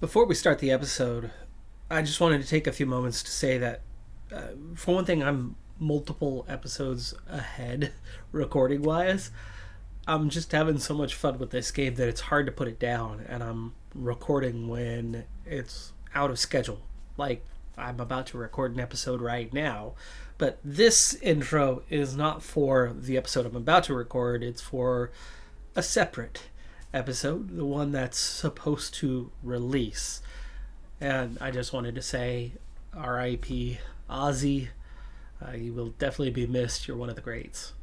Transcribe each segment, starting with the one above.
Before we start the episode, I just wanted to take a few moments to say that, for one thing, I'm multiple episodes ahead recording wise. I'm just having so much fun with this game that it's hard to put it down, and I'm recording when it's out of schedule. Like, I'm about to record an episode right now, but this intro is not for the episode I'm about to record, it's for a separate episode, the one that's supposed to release. And I just wanted to say R.I.P. Ozzy. You will definitely be missed. You're one of the greats.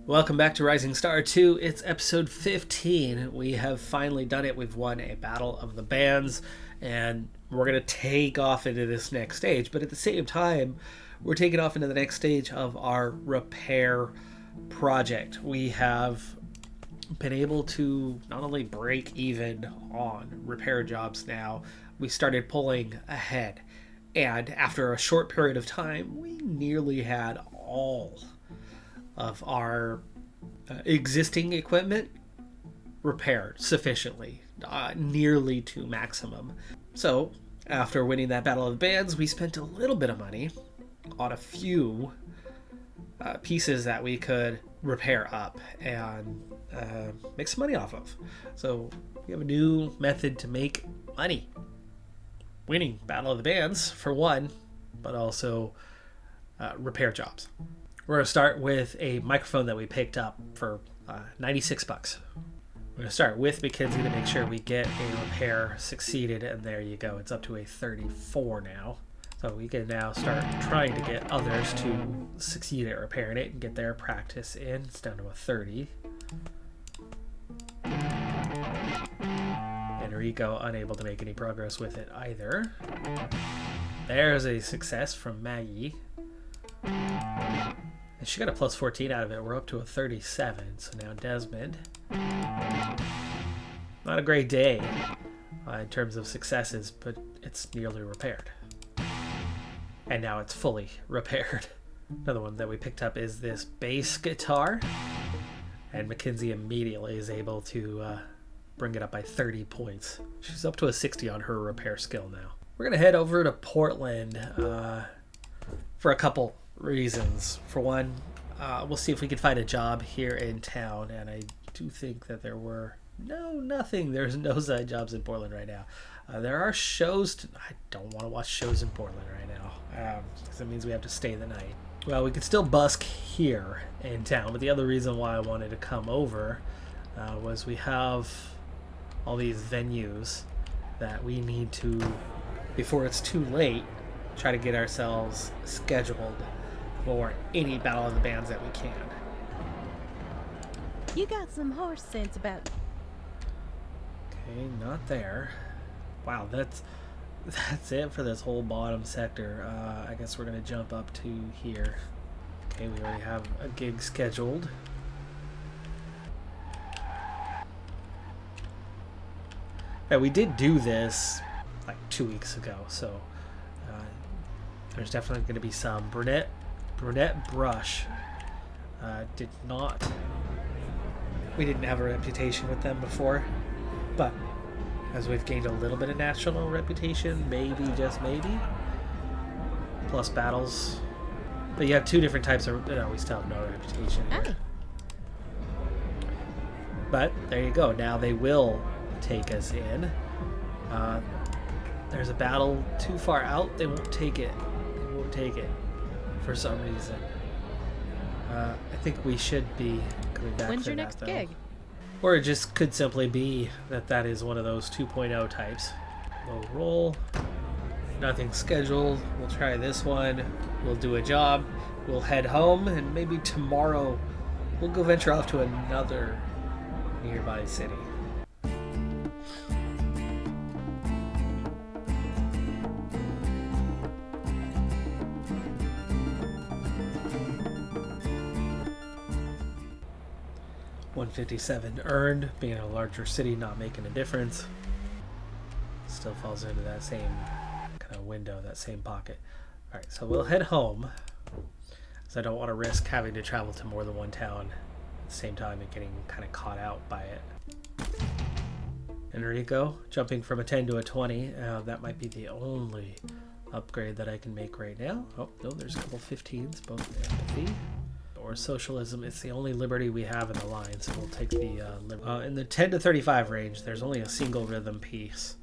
Welcome back to Rising Star 2. It's episode 15. We have finally done it. We've won a battle of the bands, and we're going to take off into this next stage. But at the same time, we're taking off into the next stage of our repair project. We have been able to not only break even on repair jobs now, we started pulling ahead. And after a short period of time, we nearly had all of our existing equipment repaired sufficiently, nearly to maximum. So, after winning that Battle of the Bands, we spent a little bit of money on a few pieces that we could repair up and make some money off of. So, we have a new method to make money. Winning Battle of the Bands, for one, but also repair jobs. We're going to start with a microphone that we picked up for $96. We're going to start with McKinsey to make sure we get a repair succeeded, and there you go. It's up to a 34 now. So we can now start trying to get others to succeed at repairing it and get their practice in. It's down to a 30. Enrico unable to make any progress with it either. There's a success from Maggie. And she got a plus 14 out of it. We're up to a 37. So now Desmond. Not a great day in terms of successes, but it's nearly repaired. And now it's fully repaired. Another one that we picked up is this bass guitar. And Mackenzie immediately is able to bring it up by 30 points. She's up to a 60 on her repair skill now. We're going to head over to Portland for a couple reasons. For one, we'll see if we can find a job here in town, and I do think that there were there's no side jobs in Portland right now. There are shows. I don't want to watch shows in Portland right now because it means we have to stay the night. Well, we could still busk here in town, but the other reason why I wanted to come over was we have all these venues that we need to, before it's too late, try to get ourselves scheduled for any Battle of the Bands that we can. You got some horse sense about you. Okay, not there. Wow, that's it for this whole bottom sector. I guess we're going to jump up to here. Okay, we already have a gig scheduled. Yeah, we did do this like 2 weeks ago, so there's definitely going to be some. Brunette Brush we didn't have a reputation with them before, but as we've gained a little bit of national reputation, maybe, just maybe, plus battles. But you have two different types of, we still have no reputation here. But there you go, now they will take us in. There's a battle too far out, they won't take it. They won't take it for some reason. I think we should be coming back. When's for your that, next though. gig? Or it just could simply be that is one of those 2.0 types. Low roll, nothing scheduled. We'll try this one. We'll do a job. We'll head home, and maybe tomorrow we'll go venture off to another nearby city. $157 earned. Being in a larger city, not making a difference. Still falls into that same kind of window, that same pocket. All right, so we'll head home, because I don't want to risk having to travel to more than one town at the same time and getting kind of caught out by it. Enrico, jumping from a 10 to a 20. That might be the only upgrade that I can make right now. Oh, no, there's a couple 15s, both empathy or socialism. It's the only liberty we have in the line, so we'll take the in the 10 to 35 range. There's only a single rhythm piece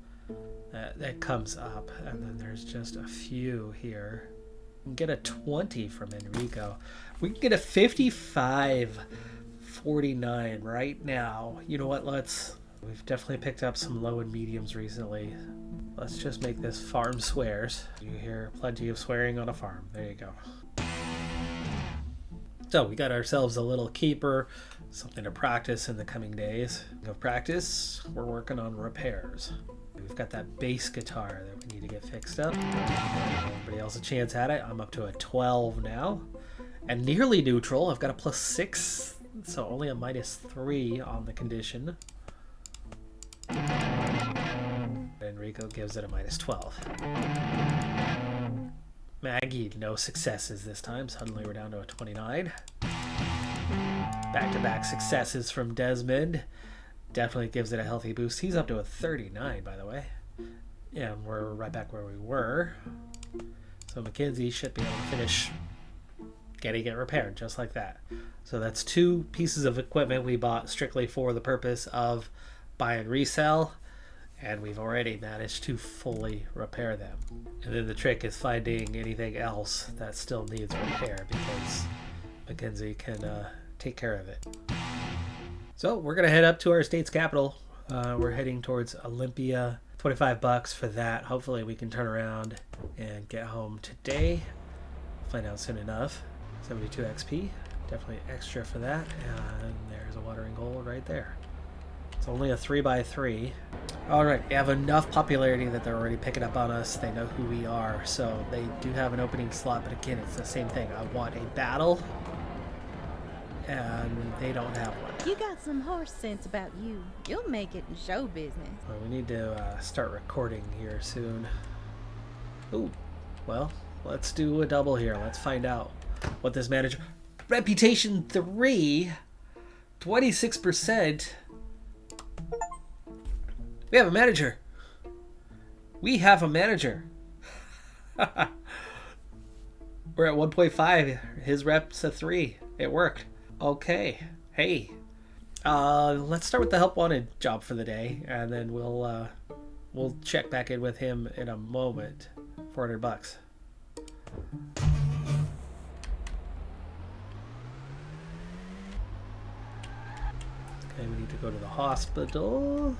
that comes up, and then there's just a few here. We can get a 20 from Enrico. We can get a 55-49 right now. You know what? We've definitely picked up some low and mediums recently. Let's just make this farm swears. You hear plenty of swearing on a farm. There you go. So we got ourselves a little keeper, something to practice in the coming days. Of practice, we're working on repairs. We've got that bass guitar that we need to get fixed up. Everybody else a chance at it. I'm up to a 12 now. And nearly neutral. I've got a +6, so only a -3 on the condition. Enrico gives it a -12. Maggie, no successes this time. Suddenly we're down to a 29. Back-to-back successes from Desmond. Definitely gives it a healthy boost. He's up to a 39, by the way. Yeah, and we're right back where we were. So Mackenzie should be able to finish getting it repaired just like that. So that's 2 pieces of equipment we bought strictly for the purpose of buy and resell, and we've already managed to fully repair them. And then the trick is finding anything else that still needs repair, because Mackenzie can take care of it. So we're gonna head up to our state's capital. We're heading towards Olympia. $25 for that. Hopefully we can turn around and get home today. Find out soon enough. 72 XP, definitely extra for that. And there's a watering hole right there. It's only a 3x3. All right, we have enough popularity that they're already picking up on us. They know who we are, so they do have an opening slot, but again, it's the same thing. I want a battle, and they don't have one. You got some horse sense about you. You'll make it in show business. Well, we need to start recording here soon. Ooh, well, let's do a double here. Let's find out what this manager... Reputation 3, 26%. We have a manager. We have a manager. We're at 1.5. His rep's a 3. It worked. Okay. Hey. Let's start with the help wanted job for the day, and then we'll check back in with him in a moment. $400. Okay, we need to go to the hospital.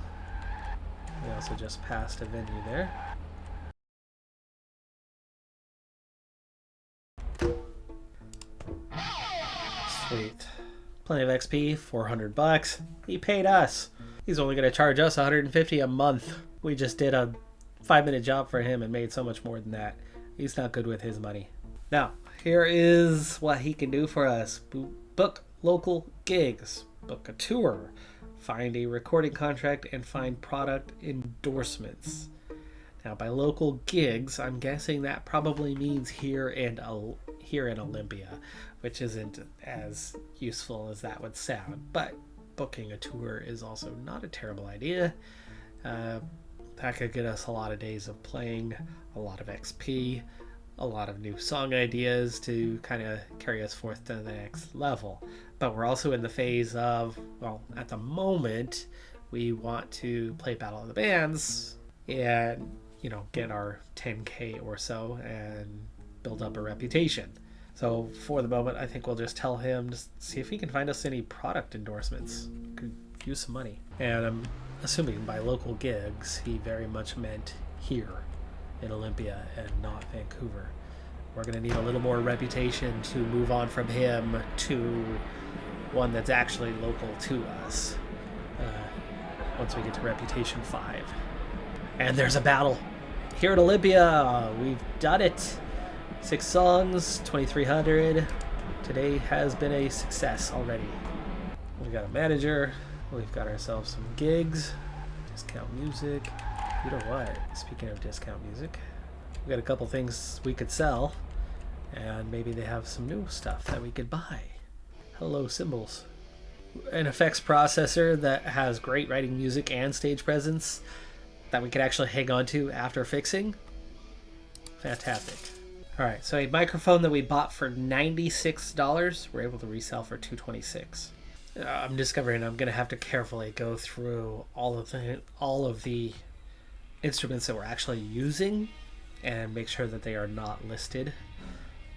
We also just passed a venue there. Sweet. Plenty of XP, $400. He paid us. He's only going to charge us $150 a month. We just did a 5-minute job for him and made so much more than that. He's not good with his money. Now, here is what he can do for us. Book local gigs. Book a tour. Find a recording contract and find product endorsements. Now, by local gigs, I'm guessing that probably means here in Olympia, which isn't as useful as that would sound. But booking a tour is also not a terrible idea. That could get us a lot of days of playing, a lot of XP, a lot of new song ideas to kind of carry us forth to the next level. But we're also in the phase of, well, at the moment, we want to play Battle of the Bands and, you know, get our 10K or so and build up a reputation. So for the moment, I think we'll just tell him to see if he can find us any product endorsements. Could use some money. And I'm assuming by local gigs, he very much meant here in Olympia and not Vancouver. We're going to need a little more reputation to move on from him to one that's actually local to us once we get to reputation 5. And there's a battle here at Olympia. We've done it. 6 songs, 2,300. Today has been a success already. We've got a manager. We've got ourselves some gigs. Discount music. You know what? Speaking of discount music, we got a couple things we could sell, and maybe they have some new stuff that we could buy. Hello, Symbols. an effects processor that has great writing music and stage presence that we could actually hang on to after fixing. Fantastic. Alright, so a microphone that we bought for $96, we're able to resell for $226. I'm discovering I'm going to have to carefully go through all of the instruments that we're actually using and make sure that they are not listed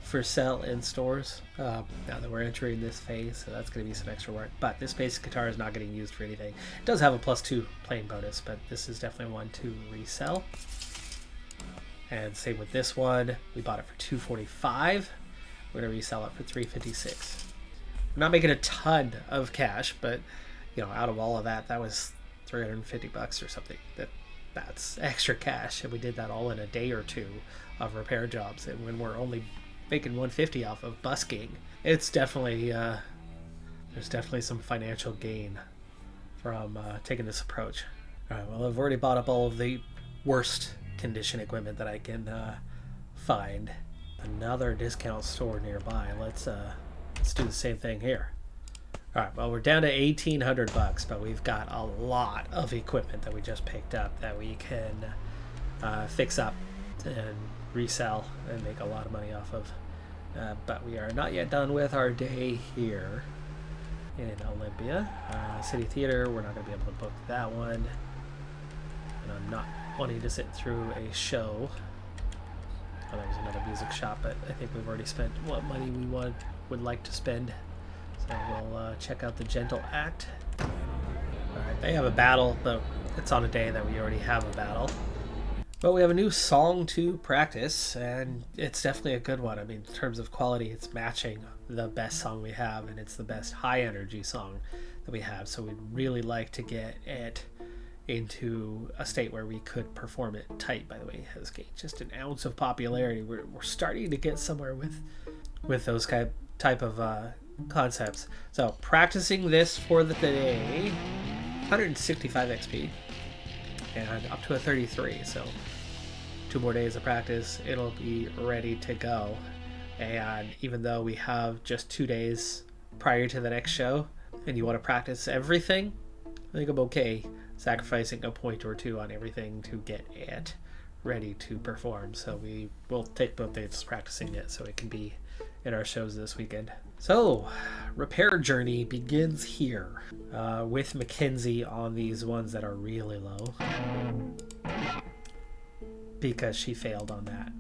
for sale in stores now that we're entering this phase, so that's going to be some extra work. But this basic guitar is not getting used for anything. It does have a +2 playing bonus, but this is definitely one to resell. And same with this one, we bought it for $245. We're going to resell it for $356. I'm not making a ton of cash, but you know, out of all of that, that was $350 or something. That's extra cash, and we did that all in a day or two of repair jobs. And when we're only making $150 off of busking, it's definitely there's definitely some financial gain from taking this approach. All right, well, I've already bought up all of the worst condition equipment that I can find. Another discount store nearby. Let's do the same thing here. All right, well, we're down to $1,800, but we've got a lot of equipment that we just picked up that we can fix up and resell and make a lot of money off of. But we are not yet done with our day here in Olympia. City Theater, we're not going to be able to book that one. And I'm not wanting to sit through a show. Oh, there was another music shop, but I think we've already spent what money we would like to spend. So we'll check out the Gentle Act. Alright, they have a battle, but it's on a day that we already have a battle. But we have a new song to practice, and it's definitely a good one. I mean, in terms of quality, it's matching the best song we have, and it's the best high-energy song that we have. So we'd really like to get it into a state where we could perform it tight. By the way, it has gained just an ounce of popularity. We're starting to get somewhere with those type of concepts. So practicing this for the day, 165 XP and up to a 33. So 2 more days of practice, it'll be ready to go. And even though we have just 2 days prior to the next show and you want to practice everything, I think I'm okay sacrificing a point or two on everything to get it ready to perform. So we will take both days practicing it so it can be in our shows this weekend. So repair journey begins here with Mackenzie on these ones that are really low because she failed on that.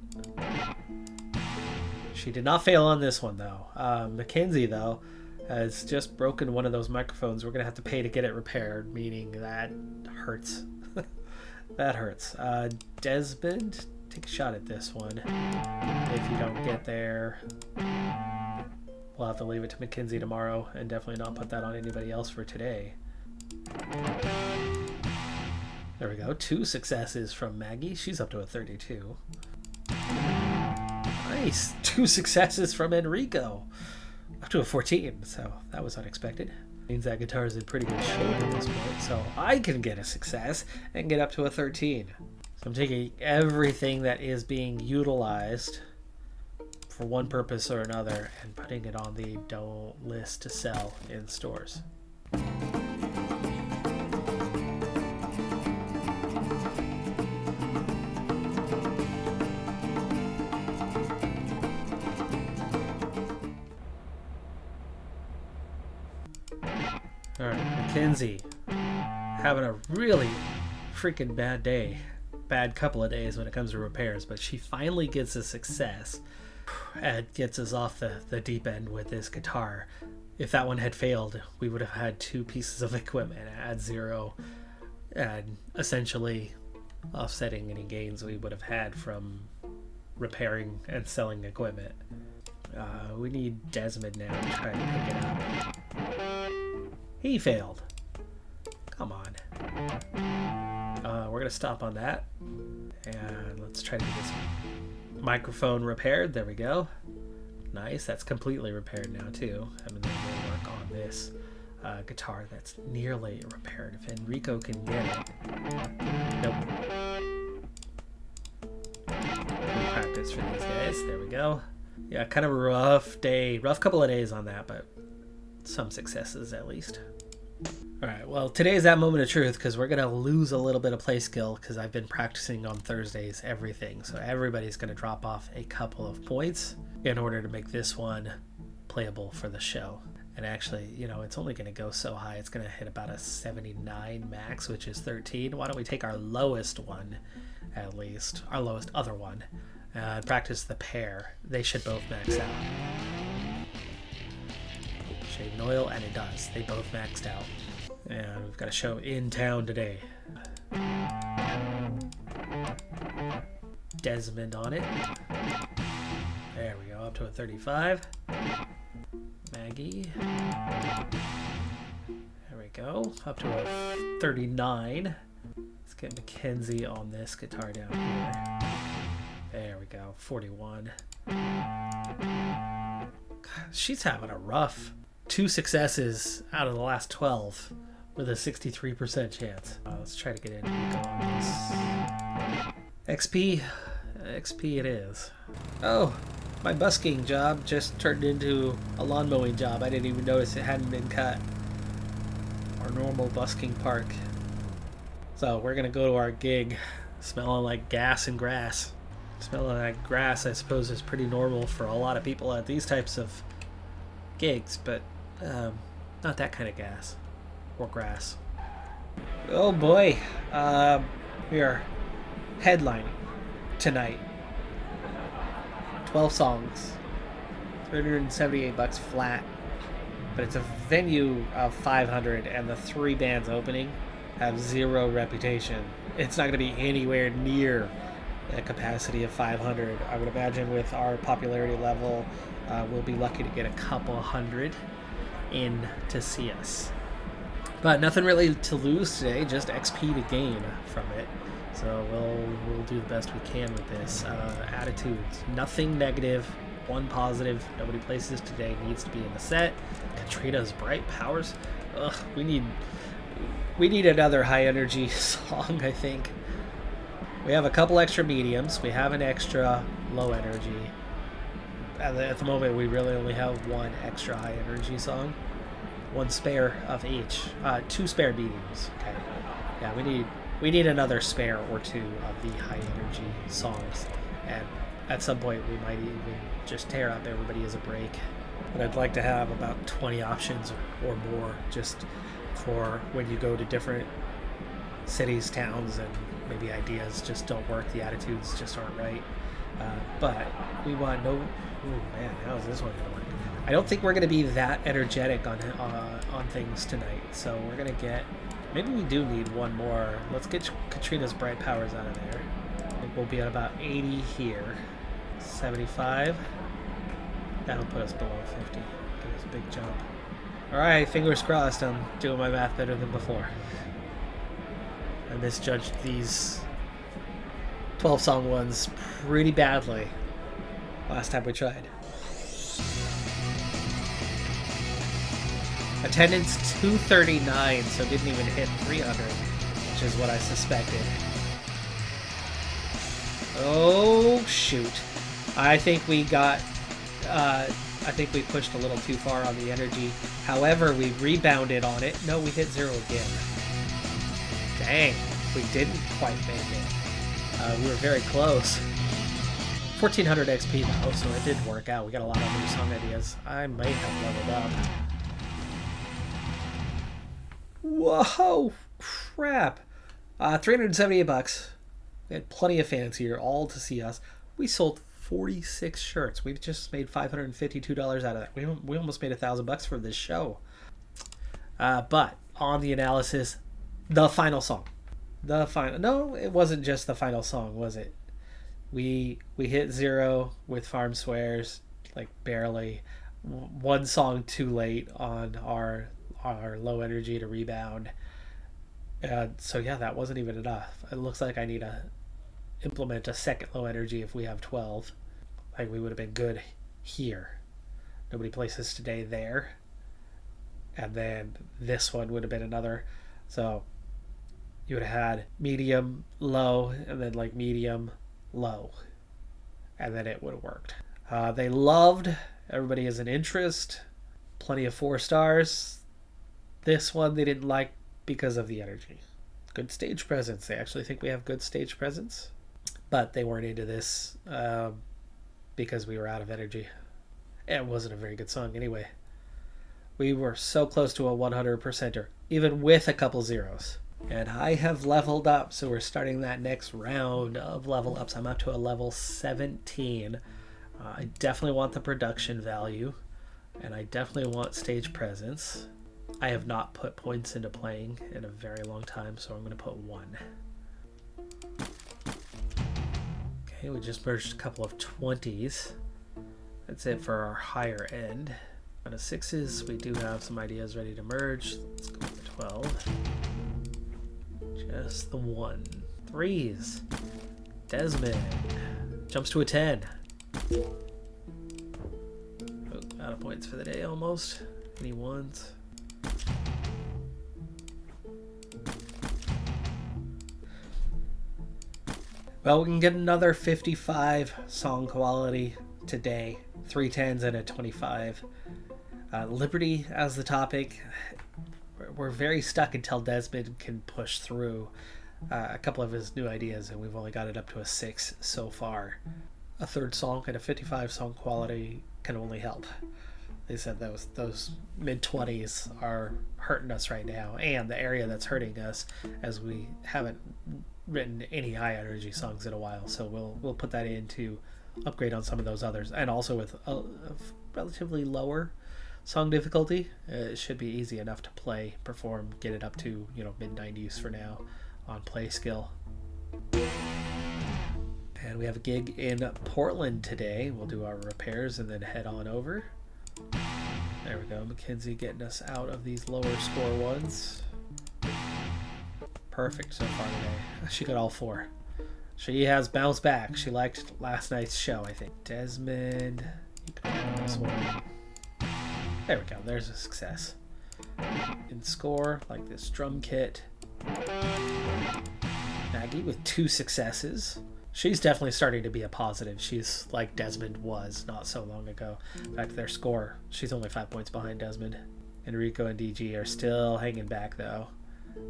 She did not fail on this one though. Mackenzie though has just broken one of those microphones. We're gonna have to pay to get it repaired, meaning that hurts. That hurts. Desmond, take a shot at this one. If you don't get there, we'll have to leave it to Mackenzie tomorrow and definitely not put that on anybody else for today. There we go. 2 successes from Maggie. She's up to a 32. Nice. 2 successes from Enrico. Up to a 14. So that was unexpected. Means that guitar is in pretty good shape at this point. So I can get a success and get up to a 13. So I'm taking everything that is being utilized for one purpose or another and putting it on the don't list to sell in stores. Alright, Mackenzie having a really freaking bad day. Bad couple of days when it comes to repairs, but she finally gets a success and gets us off the deep end with this guitar. If that one had failed, we would have had 2 pieces of equipment at 0 and essentially offsetting any gains we would have had from repairing and selling equipment. We need Desmond now to try to pick it up. He failed. Come on. We're going to stop on that. And let's try to get this microphone repaired. There we go. Nice. That's completely repaired now, too. I'm going to work on this guitar that's nearly repaired. If Enrico can get it. Nope. Practice for these guys. There we go. Yeah, kind of a rough day. Rough couple of days on that, but some successes at least. Alright, well, today is that moment of truth because we're going to lose a little bit of play skill because I've been practicing on Thursdays everything. So everybody's going to drop off a couple of points in order to make this one playable for the show. And actually, you know, it's only going to go so high. It's going to hit about a 79 max, which is 13. Why don't we take our lowest one, at least, our lowest other one, and practice the pair. They should both max out. Shaving oil, and it does. They both maxed out. And we've got a show in town today. Desmond on it. There we go, up to a 35. Maggie. There we go, up to a 39. Let's get Mackenzie on this guitar down here. There we go, 41. God, she's having a rough 2 successes out of the last 12 with a 63% chance. Let's try to get in and go on this. XP it is. Oh, my busking job just turned into a lawn mowing job. I didn't even notice it hadn't been cut. Our normal busking park. So we're gonna go to our gig smelling like gas and grass. Smelling like grass, I suppose, is pretty normal for a lot of people at these types of gigs, but not that kind of gas or grass. Oh boy, we are headlining tonight. 12 songs, $378 flat, but it's a venue of 500, and the 3 bands opening have 0 reputation. It's not going to be anywhere near a capacity of 500. I would imagine with our popularity level, we'll be lucky to get a couple hundred in to see us. But nothing really to lose today, just XP to gain from it. So we'll do the best we can with this. Attitudes, nothing negative, 1 positive. Nobody places today needs to be in the set. Katrina's Bright Powers. Ugh, we need another high energy song, I think. We have a couple extra mediums. We have an extra low energy. At the moment, we really only have 1 extra high energy song. 1 spare of each. 2 spare mediums. Okay. Yeah, we need another spare or 2 of the high energy songs. And at some point, we might even just tear up Everybody Is a Break. But I'd like to have about 20 options or more just for when you go to different cities, towns, and maybe ideas just don't work. The attitudes just aren't right. But we want no... Ooh, man, how is this one going to work? I don't think we're going to be that energetic on things tonight. So we're going to get... Maybe we do need 1 more. Let's get Katrina's Bright Powers out of there. I think we'll be at about 80 here. 75. That'll put us below 50. Give us a big jump. Alright, fingers crossed. I'm doing my math better than before. I misjudged these 12-song ones pretty badly last time we tried. Attendance 239, so didn't even hit 300, which is what I suspected. Oh, shoot. I think we pushed a little too far on the energy. However, we rebounded on it. No, we hit 0 again. Dang, we didn't quite make it. We were very close. 1400 XP though, so it did work out. We got a lot of new song ideas. I might have leveled up. Whoa, crap. $378. We had plenty of fans here, all to see us. We sold 46 shirts. We've just made $552 out of that. We almost made $1,000 for this show. But on the analysis, the final song. No, it wasn't just the final song, was it? We hit 0 with Farm Swears, like barely. 1 song too late on our low energy to rebound. So yeah, that wasn't even enough. It looks like I need to implement a second low energy if we have 12. Like we would have been good here. Nobody places today there. And then this one would have been another. So you would have had medium, low, and then like medium, low. And then it would have worked. They loved Everybody Is an Interest. Plenty of 4 stars. This one they didn't like because of the energy. Good stage presence. They actually think we have good stage presence. But they weren't into this because we were out of energy. It wasn't a very good song anyway. We were so close to a 100%er, even with a couple zeros. And I have leveled up, so we're starting that next round of level ups. I'm up to a level 17. I definitely want the production value, and I definitely want stage presence. I have not put points into playing in a very long time, so I'm going to put 1. Okay, we just merged a couple of 20s. That's it for our higher end. On the 6s, we do have some ideas ready to merge. Let's go with the 12. Just the 1. 3s. Desmond jumps to a 10. Oh, out of points for the day almost. Any 1s? Well, we can get another 55 song quality today. 3 10s and a 25. Liberty as the topic. We're very stuck until Desmond can push through a couple of his new ideas, and we've only got it up to a 6 so far. A third song and a 55 song quality can only help. They said those mid-20s are hurting us right now, and the area that's hurting us, as we haven't written any high energy songs in a while, so we'll put that in to upgrade on some of those others, and also with a relatively lower song difficulty, it should be easy enough to play, perform, get it up to mid-90s for now on play skill. And we have a gig in Portland today. We'll do our repairs and then head on over. There we go, Mackenzie getting us out of these lower score ones. Perfect so far today. She got all 4. She has bounced back. She liked last night's show, I think. Desmond, you can have this one. There we go, there's a success. In score, like this drum kit. Maggie with 2 successes. She's definitely starting to be a positive. She's like Desmond was not so long ago. In fact, their score, she's only 5 points behind Desmond. Enrico and DG are still hanging back though.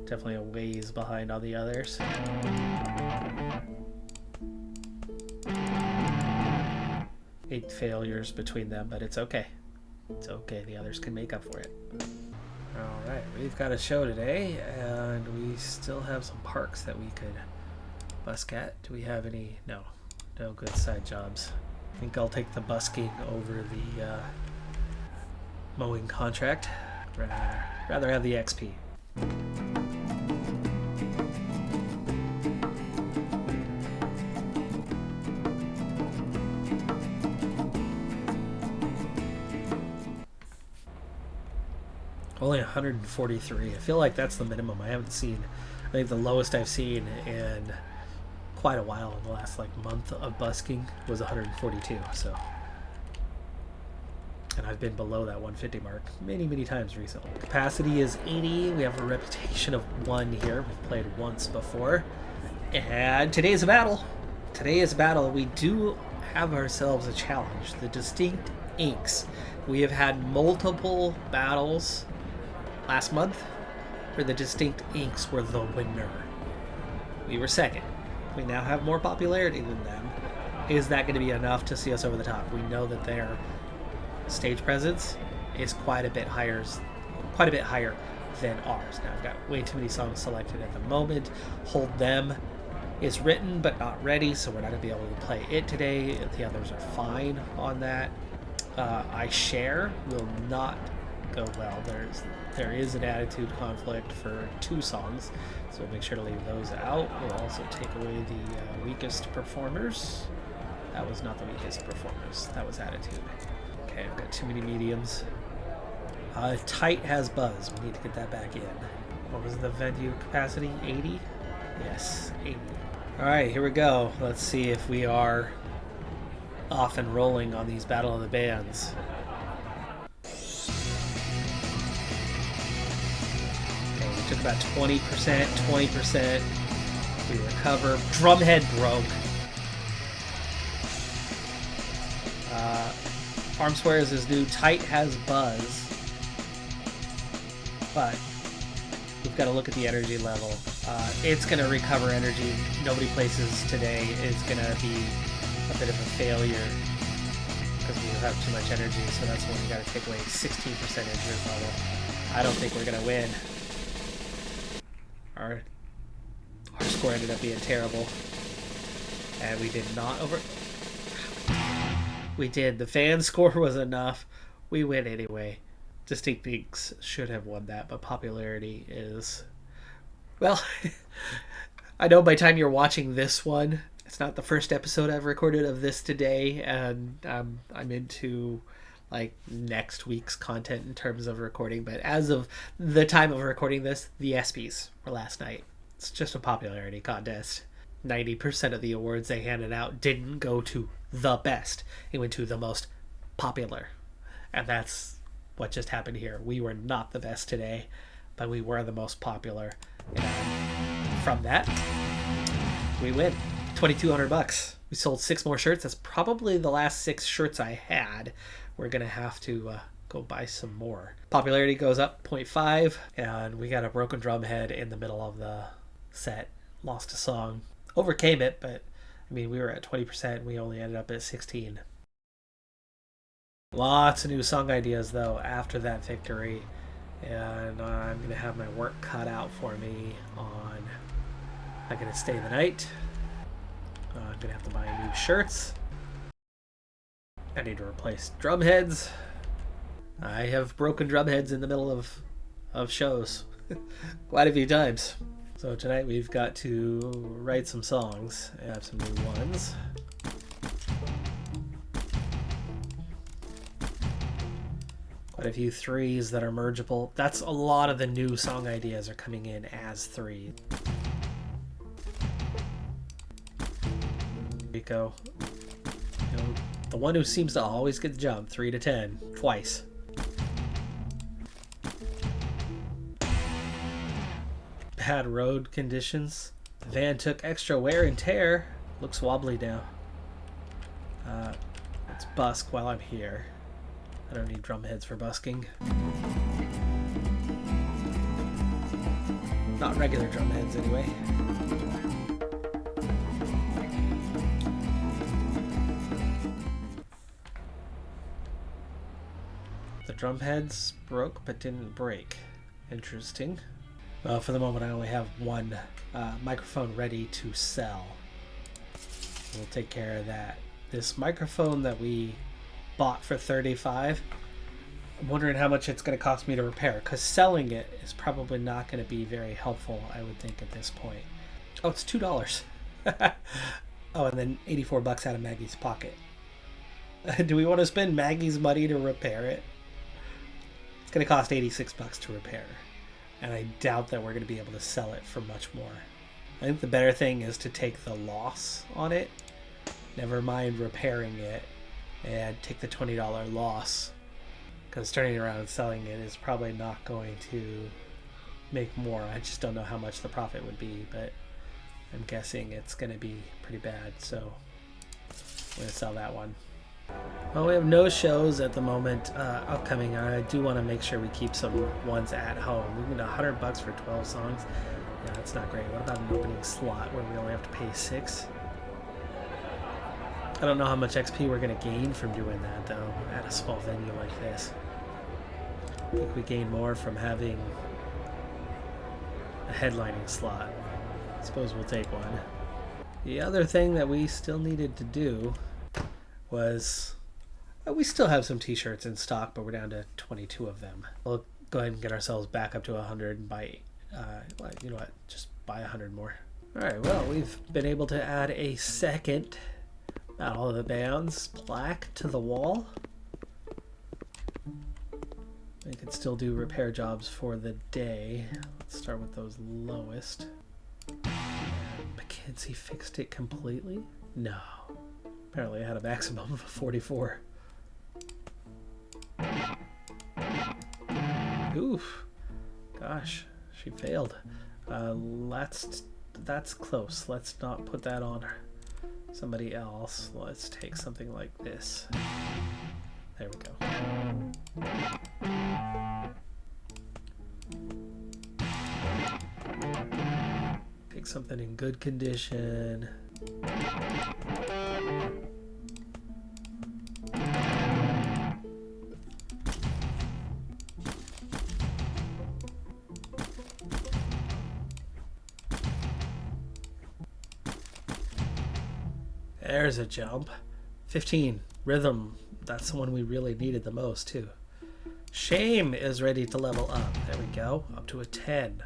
Definitely a ways behind on the others. 8 failures between them, but it's okay. It's okay, the others can make up for it. Alright, we've got a show today, and we still have some parks that we could busk at. Do we have any? No good side jobs. I think I'll take the busking over the mowing contract. Rather have the XP. Only 143. I feel like that's the minimum. I think the lowest I've seen in quite a while in the last month of busking was 142. So, and I've been below that 150 mark many times recently. Capacity is 80. We have a reputation of 1 here. We've played once before. And today is a battle. We do have ourselves a challenge. The Distinct Inks. We have had multiple battles last month where the Distinct Inks were the winner. We were second. We now have more popularity than them. Is that going to be enough to see us over the top? We know that their stage presence is quite a bit higher than ours. Now I've got way too many songs selected at the moment. Hold Them is written but not ready, so we're not going to be able to play it today. The others are fine on that. I Share will not go well. There is an attitude conflict for 2 songs, so we'll make sure to leave those out. We'll also take away the weakest performers. That was not the weakest performers. That was attitude. Okay, I've got too many mediums. Tight has Buzz. We need to get that back in. What was the venue capacity? 80? Yes, 80. Alright, here we go. Let's see if we are off and rolling on these Battle of the Bands. Took about 20%. We recover. Drumhead broke. Farm Squares is new. Tight has Buzz. but we've got to look at the energy level. It's going to recover energy. Nobody Places today is going to be a bit of a failure because we have too much energy, so that's when we got to take away 16% interest level. I don't think we're going to win. Our score ended up being terrible, and we did not over... We did. The fan score was enough. We win anyway. Distinct Geeks should have won that, but popularity is... Well, I know by the time you're watching this one, it's not the first episode I've recorded of this today, and I'm into like next week's content in terms of recording, but as of the time of recording this, the ESPYs were last night. It's just a popularity contest. 90% of the awards they handed out didn't go to the best. It went to the most popular. And that's what just happened here. We were not the best today, but we were the most popular. And from that, we win. $2,200. We sold 6 more shirts. That's probably the last 6 shirts I had. We're going to have to go buy some more. Popularity goes up 0.5, and we got a broken drum head in the middle of the set. Lost a song. Overcame it, but I mean, we were at 20%. We only ended up at 16. Lots of new song ideas, though, after that victory. And I'm going to have my work cut out for me on I'm going to Stay the Night. I'm going to have to buy new shirts. I need to replace drum heads. I have broken drum heads in the middle of shows quite a few times. So tonight we've got to write some songs. I have some new ones. Quite a few 3s that are mergeable. That's a lot of the new song ideas are coming in as 3. Rico, you know, the one who seems to always get the jump, 3 to 10, twice. Bad road conditions. The van took extra wear and tear. Looks wobbly now. Let's busk while I'm here. I don't need drum heads for busking. Not regular drum heads anyway. The drum heads broke but didn't break. Interesting. Well, for the moment I only have one microphone ready to sell. We'll take care of that. This microphone that we bought for $35, I'm wondering how much it's going to cost me to repair, because selling it is probably not going to be very helpful, I would think, at this point. Oh, it's $2. Oh, and then 84 bucks out of Maggie's pocket. Do we want to spend Maggie's money to repair it? It's going to cost 86 bucks to repair. And I doubt that we're going to be able to sell it for much more. I think the better thing is to take the loss on it. Never mind repairing it. And take the $20 loss. Because turning around and selling it is probably not going to make more. I just don't know how much the profit would be. But I'm guessing it's going to be pretty bad. So I'm going to sell that one. Well, we have no shows at the moment upcoming. I do want to make sure we keep some ones at home. We need $100 for 12 songs. Yeah, that's not great. What about an opening slot where we only have to pay 6? I don't know how much XP we're going to gain from doing that, though, at a small venue like this. I think we gain more from having a headlining slot. I suppose we'll take one. The other thing that we still needed to do was we still have some t-shirts in stock, but we're down to 22 of them. We'll go ahead and get ourselves back up to 100 and buy, you know what, just buy 100 more. Alright, well, we've been able to add a second Battle of the Bands plaque to the wall. We can still do repair jobs for the day. Let's start with those lowest. McKinsey fixed it completely? No. Apparently I had a maximum of 44. Oof. Gosh, she failed. That's close. Let's not put that on somebody else. Let's take something like this. There we go. Pick something in good condition. There's a jump. 15. Rhythm. That's the one we really needed the most, too. Shame is ready to level up. There we go. Up to a 10.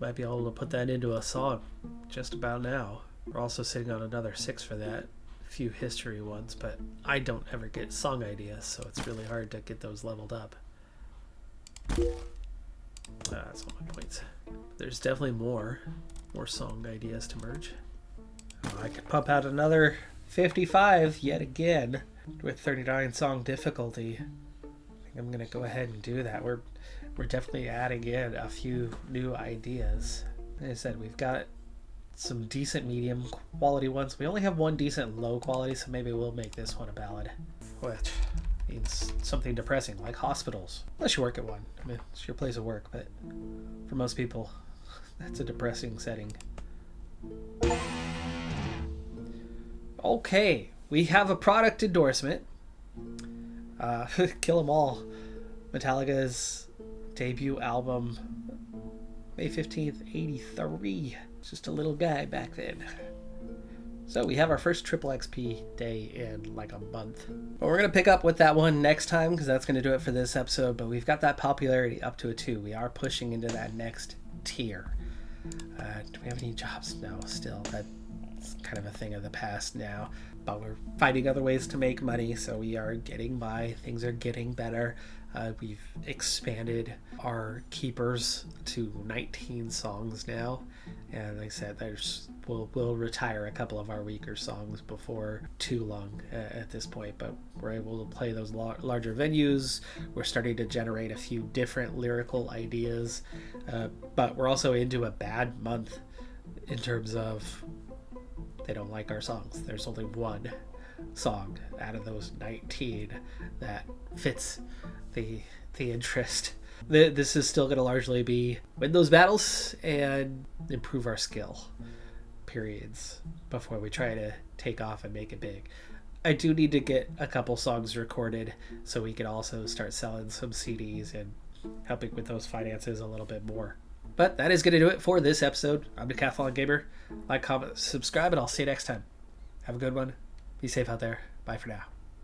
Might be able to put that into a song just about now. We're also sitting on another 6 for that. A few history ones, but I don't ever get song ideas, so it's really hard to get those leveled up. That's all my points. There's definitely more song ideas to merge. I could pump out another 55 yet again with 39 song difficulty. I think I'm gonna go ahead and do that. We're definitely adding in a few new ideas. Like I said, we've got some decent medium quality ones. We only have one decent low quality, so maybe we'll make this one a ballad, which means something depressing like hospitals. Unless you work at one. I mean, it's your place of work, but for most people, that's a depressing setting. Okay, we have a product endorsement. Kill 'Em All, Metallica's debut album, May 15th, 83. Just a little guy back then. So we have our first triple XP day in like a month. But we're going to pick up with that one next time because that's going to do it for this episode. But we've got that popularity up to a 2. We are pushing into that next tier. Do we have any jobs? No, still. That's kind of a thing of the past now. But we're finding other ways to make money, so we are getting by. Things are getting better. We've expanded our keepers to 19 songs now. And like I said, we'll retire a couple of our weaker songs before too long at this point. But we're able to play those larger venues. We're starting to generate a few different lyrical ideas. But we're also into a bad month in terms of they don't like our songs. There's only one song out of those 19 that fits the interest. This is still going to largely be win those battles and improve our skill periods before we try to take off and make it big. I do need to get a couple songs recorded so we can also start selling some CDs and helping with those finances a little bit more. But that is going to do it for this episode. I'm Decathlon Gamer. Like, comment, subscribe, and I'll see you next time. Have a good one. Be safe out there. Bye for now.